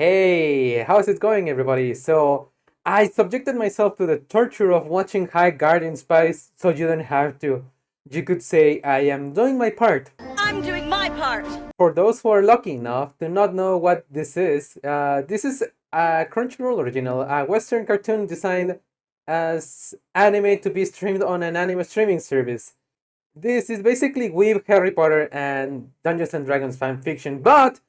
Hey, how's it going, everybody? So, I subjected myself to the torture of watching High Guardian Spies so you don't have to. You could say I am doing my part. I'm doing my part. For those who are lucky enough to not know what this is a Crunchyroll original, a Western cartoon designed as anime to be streamed on an anime streaming service. This is basically Weeb, Harry Potter, and Dungeons and Dragons fan fiction, but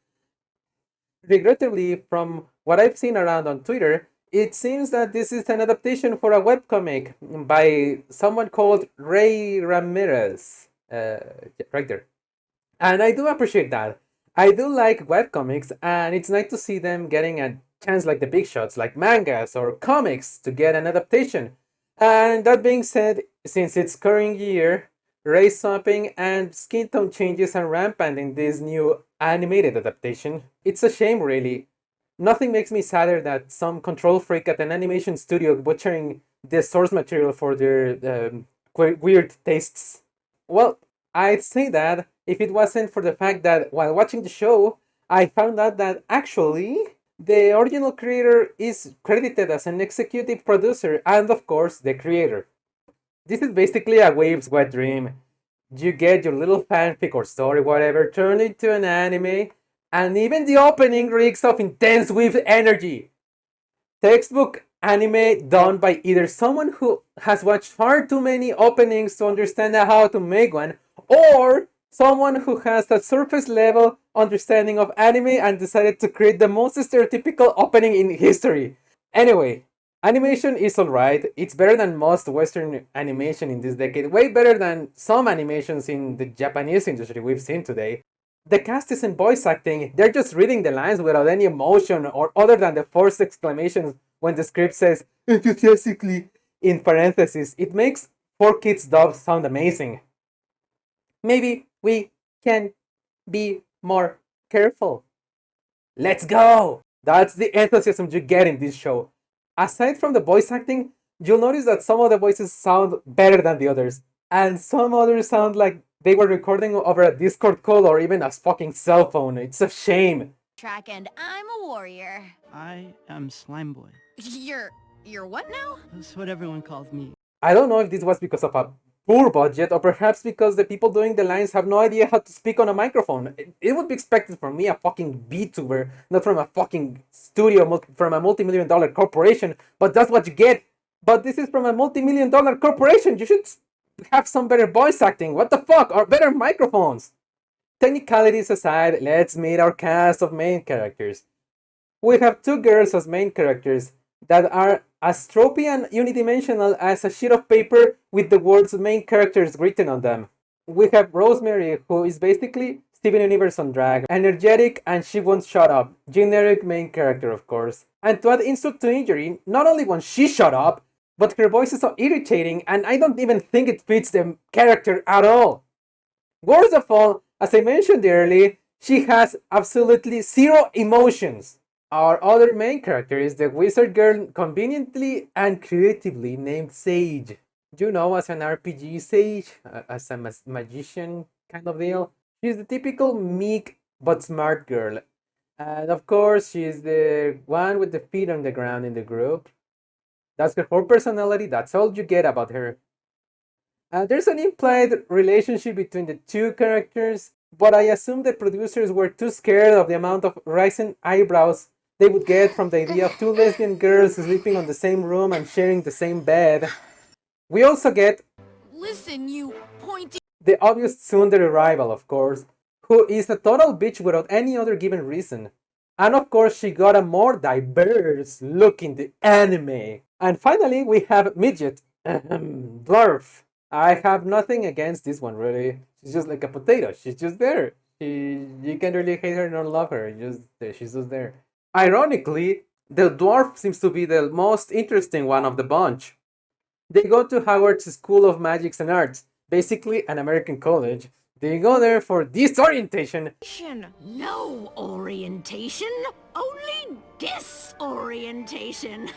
regrettably, from what I've seen around on Twitter, it seems that this is an adaptation for a webcomic by someone called Ray Ramirez. Right there. And I do appreciate that. I do like webcomics, and it's nice to see them getting a chance like the big shots, like mangas or comics, to get an adaptation. And that being said, since it's current year, race swapping and skin tone changes are rampant in this new animated adaptation. It's a shame, really. Nothing makes me sadder than some control freak at an animation studio butchering the source material for their weird tastes. Well, I'd say that if it wasn't for the fact that while watching the show, I found out that actually the original creator is credited as an executive producer and, of course, the creator. This is basically a Wave's wet dream. You get your little fanfic or story, whatever, turned into an anime, and even the opening reeks of intense Wave energy. Textbook anime done by either someone who has watched far too many openings to understand how to make one, or someone who has a surface level understanding of anime and decided to create the most stereotypical opening in history. Anyway, animation is alright. It's better than most Western animation in this decade, way better than some animations in the Japanese industry we've seen today. The cast isn't voice acting, they're just reading the lines without any emotion or other than the forced exclamations when the script says enthusiastically in parentheses. It makes 4Kids dub sound amazing. Maybe we can be more careful. Let's go! That's the enthusiasm you get in this show. Aside from the voice acting, you'll notice that some of the voices sound better than the others, and some others sound like they were recording over a Discord call or even a fucking cell phone. It's a shame. Track and I'm a warrior. I am Slime Boy. You're what now? That's what everyone calls me. I don't know if this was because of a poor budget or perhaps because the people doing the lines have no idea how to speak on a microphone. It would be expected from me, a fucking VTuber, not from a fucking studio, from a multi-million-dollar corporation, but that's what you get. But this is from a multi-million-dollar corporation. You should have some better voice acting. What the fuck? Or better microphones. Technicalities aside, let's meet our cast of main characters. We have two girls as main characters that are as tropey and unidimensional as a sheet of paper with the words main characters written on them. We have Rosemary, who is basically Steven Universe on drag, energetic and she won't shut up. Generic main character, of course. And to add insult to injury, not only won't she shut up, but her voice is so irritating and I don't even think it fits the character at all. Worst of all, as I mentioned earlier, she has absolutely zero emotions. Our other main character is the wizard girl, conveniently and creatively named Sage. You know, as an RPG Sage, as a magician kind of deal. She's the typical meek but smart girl. And of course, she's the one with the feet on the ground in the group. That's her whole personality, that's all you get about her. There's an implied relationship between the two characters, but I assume the producers were too scared of the amount of rising eyebrows they would get from the idea of two lesbian girls sleeping on the same room and sharing the same bed. We also get Listen, you pointy. the obvious tsundere rival, of course, who is a total bitch without any other given reason. And of course, she got a more diverse look in the anime. And finally, we have Midget, Dwarf. I have nothing against this one, really. She's just like a potato. She's just there. You can't really hate her nor love her. She's just there. Ironically, the dwarf seems to be the most interesting one of the bunch. They go to Howard's School of Magics and Arts, basically an American college. They go there for disorientation. No orientation, only disorientation.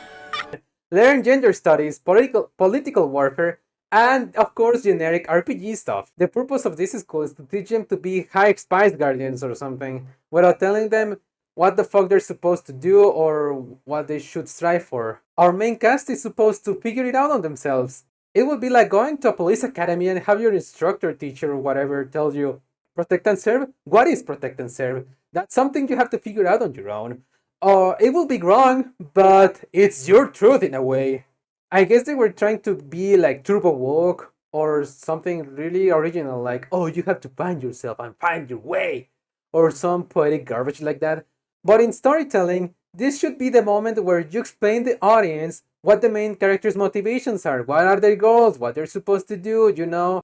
Learn gender studies, political warfare, and of course generic RPG stuff. The purpose of this school is to teach them to be high spice guardians or something, without telling them what the fuck they're supposed to do or what they should strive for. Our main cast is supposed to figure it out on themselves. It would be like going to a police academy and have your instructor, teacher, or whatever tell you, protect and serve? What is protect and serve? That's something you have to figure out on your own. It will be wrong, but it's your truth in a way. I guess they were trying to be like turbo woke or something really original, like, oh, you have to find yourself and find your way, or some poetic garbage like that. But in storytelling, this should be the moment where you explain the audience what the main character's motivations are, what are their goals, what they're supposed to do,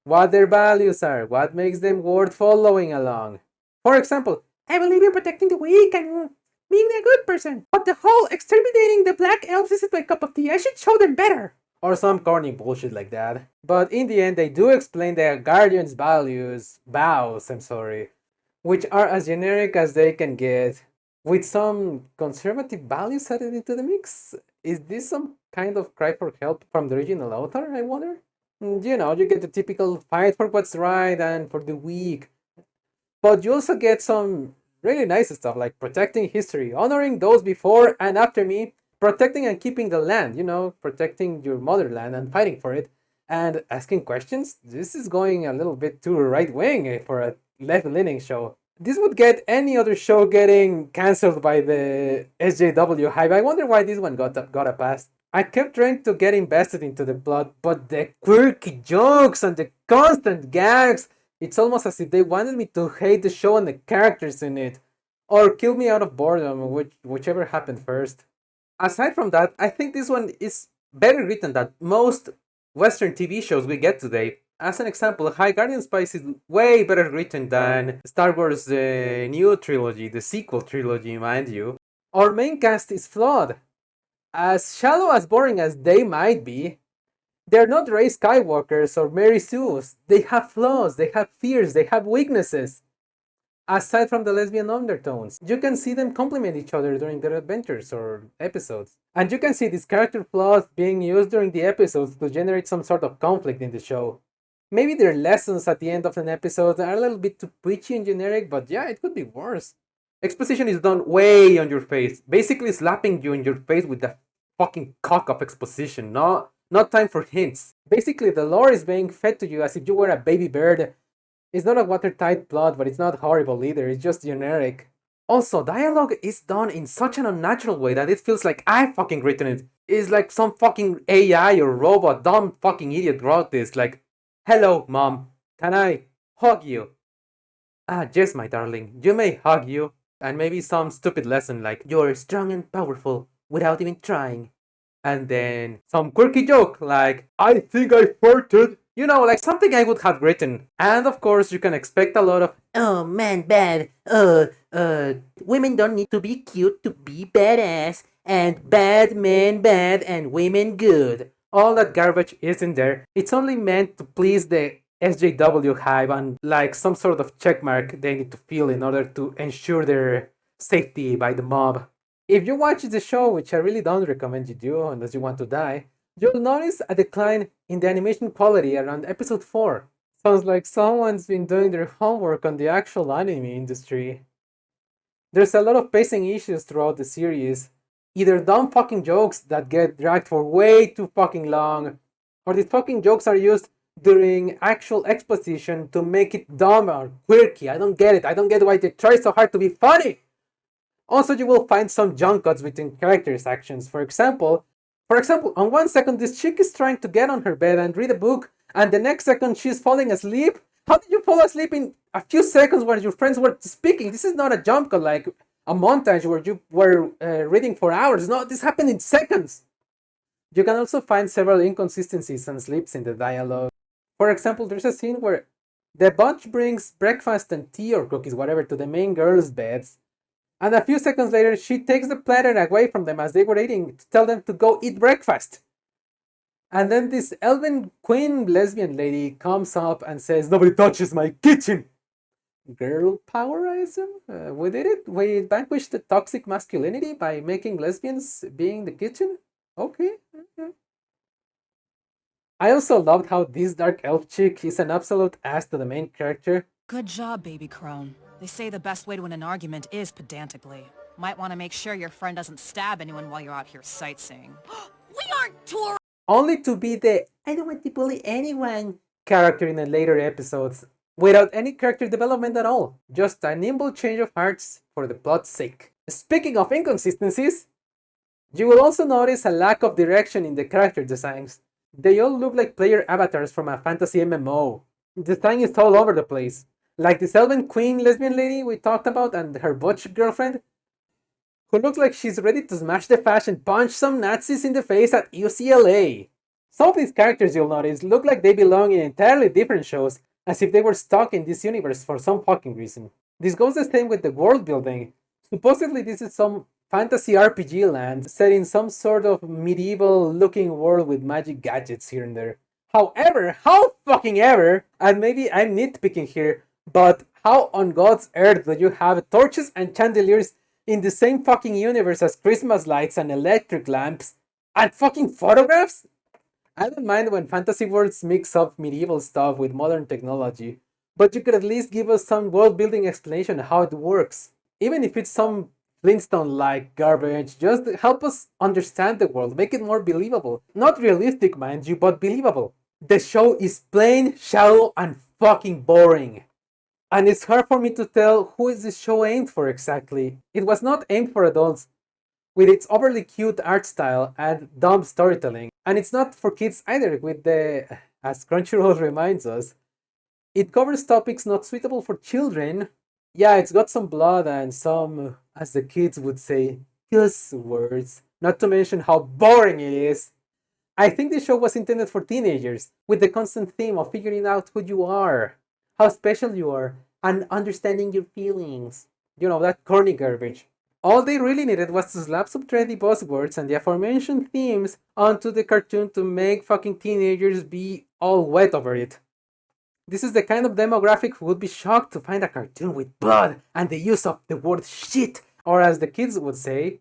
what their values are, what makes them worth following along. For example, I believe in protecting the weak and being a good person, but the whole exterminating the black elves isn't my cup of tea. I should show them better. Or some corny bullshit like that. But in the end, they do explain the Guardian's vows, which are as generic as they can get, with some conservative values added into the mix. Is this some kind of cry for help from the original author, I wonder? You get the typical fight for what's right and for the weak. But you also get some really nice stuff like protecting history, honoring those before and after me, protecting and keeping the land, protecting your motherland and fighting for it, and asking questions. This is going a little bit too right wing for a left leaning show. This would get any other show getting cancelled by the SJW hype. I wonder why this one got a pass. I kept trying to get invested into the plot, but the quirky jokes and the constant gags, it's almost as if they wanted me to hate the show and the characters in it, or kill me out of boredom, whichever happened first. Aside from that, I think this one is better written than most Western TV shows we get today. As an example, High Guardian Spice is way better written than Star Wars new trilogy, the sequel trilogy, mind you. Our main cast is flawed. As shallow as boring as they might be, they're not Rey Skywalkers or Mary Sue's. They have flaws, they have fears, they have weaknesses. Aside from the lesbian undertones, you can see them complement each other during their adventures or episodes. And you can see these character flaws being used during the episodes to generate some sort of conflict in the show. Maybe their lessons at the end of an episode are a little bit too preachy and generic, but yeah, it could be worse. Exposition is done way on your face, basically slapping you in your face with the fucking cock of exposition, not time for hints. Basically, the lore is being fed to you as if you were a baby bird. It's not a watertight plot, but it's not horrible either, it's just generic. Also, dialogue is done in such an unnatural way that it feels like I fucking written it. It's like some fucking AI or robot, dumb fucking idiot wrote this, like, hello, mom, can I hug you? Ah, yes, my darling, you may hug you. And maybe some stupid lesson like, you're strong and powerful without even trying. And then some quirky joke like, I think I farted. Like something I would have written. And of course, you can expect a lot of, oh man, bad. Women don't need to be cute to be badass. And bad men bad and women good. All that garbage isn't there. It's only meant to please the SJW hype and like some sort of checkmark they need to fill in order to ensure their safety by the mob. If you watch the show, which I really don't recommend you do unless you want to die, you'll notice a decline in the animation quality around episode 4. Sounds like someone's been doing their homework on the actual anime industry. There's a lot of pacing issues throughout the series. Either dumb fucking jokes that get dragged for way too fucking long, or these fucking jokes are used during actual exposition to make it dumb or quirky. I don't get it. I don't get why they try so hard to be funny. Also, you will find some jump cuts between characters' actions. For example, on one second, this chick is trying to get on her bed and read a book, and the next second, she's falling asleep. How did you fall asleep in a few seconds while your friends were speaking? This is not a jump cut like a montage where you were reading for hours. No, this happened in seconds. You can also find several inconsistencies and slips in the dialogue. For example, there's a scene where the bunch brings breakfast and tea or cookies, whatever, to the main girls' beds. And a few seconds later, she takes the platter away from them as they were eating to tell them to go eat breakfast. And then this elven queen lesbian lady comes up and says, nobody touches my kitchen. Girl power, I assume? We did it. We vanquished the toxic masculinity by making lesbians being the kitchen? Okay. I also loved how this dark elf chick is an absolute ass to the main character. Good job, baby crone. They say the best way to win an argument is pedantically. Might want to make sure your friend doesn't stab anyone while you're out here sightseeing. We aren't touring. Only to be the I don't want to bully anyone character in the later episodes, without any character development at all. Just a nimble change of hearts for the plot's sake. Speaking of inconsistencies, you will also notice a lack of direction in the character designs. They all look like player avatars from a fantasy MMO. The design is all over the place. Like the Elven Queen lesbian lady we talked about and her butch girlfriend, who looks like she's ready to smash the fashion and punch some Nazis in the face at UCLA. Some of these characters you'll notice look like they belong in entirely different shows, as if they were stuck in this universe for some fucking reason. This goes the same with the world building. Supposedly this is some fantasy RPG land set in some sort of medieval looking world with magic gadgets here and there. However, how fucking ever, and maybe I'm nitpicking here, but how on God's earth do you have torches and chandeliers in the same fucking universe as Christmas lights and electric lamps and fucking photographs? I don't mind when fantasy worlds mix up medieval stuff with modern technology, but you could at least give us some world building explanation of how it works. Even if it's some Flintstone like garbage, just help us understand the world, make it more believable. Not realistic, mind you, but believable. The show is plain, shallow, and fucking boring. And it's hard for me to tell who is this show aimed for exactly. It was not aimed for adults, with its overly cute art style and dumb storytelling. And it's not for kids either, with the, as Crunchyroll reminds us, it covers topics not suitable for children. Yeah, it's got some blood and some, as the kids would say, cuss words. Not to mention how boring it is. I think this show was intended for teenagers, with the constant theme of figuring out who you are, how special you are, and understanding your feelings. You know, that corny garbage. All they really needed was to slap some trendy buzzwords and the aforementioned themes onto the cartoon to make fucking teenagers be all wet over it. This is the kind of demographic who would be shocked to find a cartoon with blood and the use of the word shit, or as the kids would say,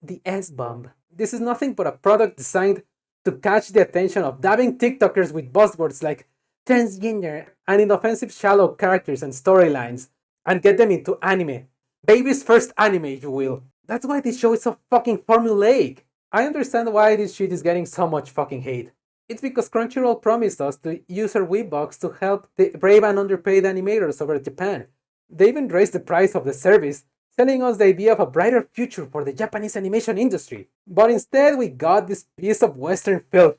the S-bomb. This is nothing but a product designed to catch the attention of dabbing TikTokers with buzzwords like transgender and inoffensive shallow characters and storylines, and get them into anime. Baby's first anime, if you will. That's why this show is so fucking formulaic. I understand why this shit is getting so much fucking hate. It's because Crunchyroll promised us to use our Weebox to help the brave and underpaid animators over Japan. They even raised the price of the service, selling us the idea of a brighter future for the Japanese animation industry. But instead we got this piece of Western filth.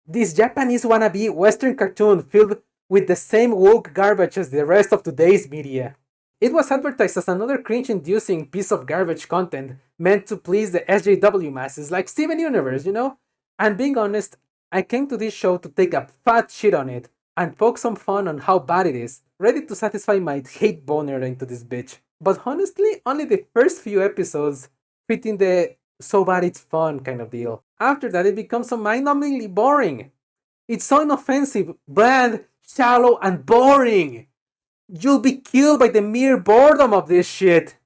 This Japanese wannabe Western cartoon filled with the same woke garbage as the rest of today's media. It was advertised as another cringe-inducing piece of garbage content meant to please the SJW masses like Steven Universe, you know? And being honest, I came to this show to take a fat shit on it and poke some fun on how bad it is, ready to satisfy my hate boner into this bitch. But honestly, only the first few episodes fit in the so bad it's fun kind of deal. After that, it becomes so mind-numbingly boring. It's so inoffensive, bland, shallow, and boring. You'll be killed by the mere boredom of this shit.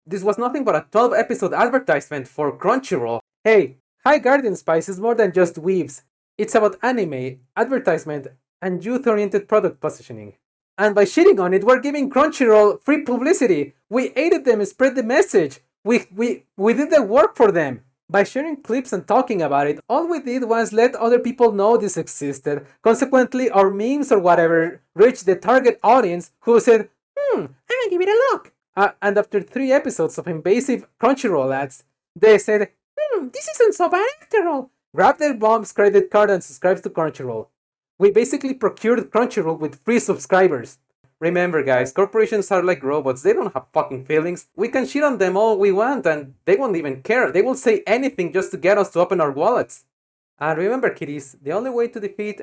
This was nothing but a 12-episode advertisement for Crunchyroll. Hey, High Guardian Spice is more than just weaves. It's about anime, advertisement, and youth-oriented product positioning. And by shitting on it, we're giving Crunchyroll free publicity. We aided them spread the message. We did the work for them. By sharing clips and talking about it, all we did was let other people know this existed. Consequently, our memes or whatever reached the target audience who said, I'm gonna give it a look. And after 3 episodes of invasive Crunchyroll ads, they said, this isn't so bad after all. Grab their mom's credit card and subscribe to Crunchyroll. We basically procured Crunchyroll with free subscribers. Remember guys, corporations are like robots, they don't have fucking feelings. We can shit on them all we want and they won't even care. They will say anything just to get us to open our wallets. And remember kiddies, the only way to defeat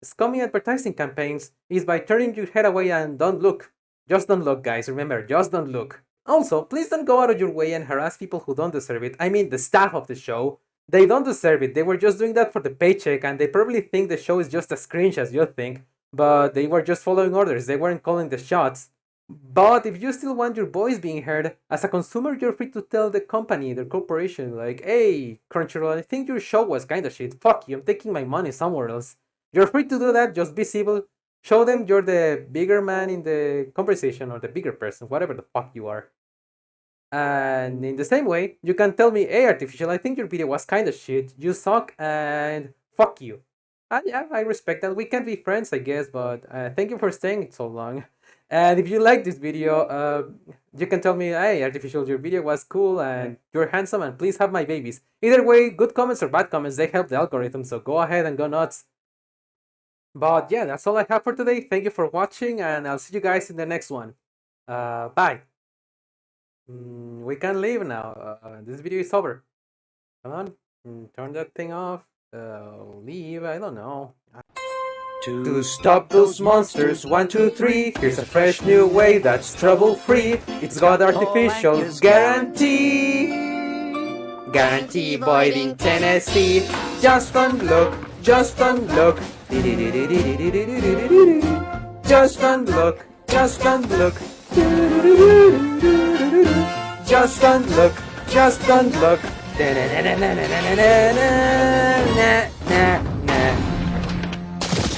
scummy advertising campaigns is by turning your head away and don't look. Just don't look guys, remember, just don't look. Also, please don't go out of your way and harass people who don't deserve it. I mean the staff of the show. They don't deserve it, they were just doing that for the paycheck and they probably think the show is just as cringe as you think. But they were just following orders, they weren't calling the shots. But if you still want your voice being heard, as a consumer you're free to tell the company, the corporation, like, hey, Crunchyroll, I think your show was kinda shit, fuck you, I'm taking my money somewhere else. You're free to do that, just be civil, show them you're the bigger man in the conversation or the bigger person, whatever the fuck you are. And in the same way, you can tell me, hey, Artificial, I think your video was kind of shit. You suck and fuck you. And yeah, I respect that. We can be friends, I guess, but thank you for staying so long. And if you like this video, you can tell me, hey, Artificial, your video was cool and you're handsome and please have my babies. Either way, good comments or bad comments, they help the algorithm, so go ahead and go nuts. But yeah, that's all I have for today. Thank you for watching and I'll see you guys in the next one. Bye. We can leave now. This video is over. Come on, turn that thing off. Leave, I don't know. To stop those monsters, 1, 2, 3. Here's a fresh new way that's trouble-free. It's got artificial guarantee. Guarantee Boiling, Tennessee. Just don't look, just don't look. Just don't look, just don't look. Just don't look, just don't look.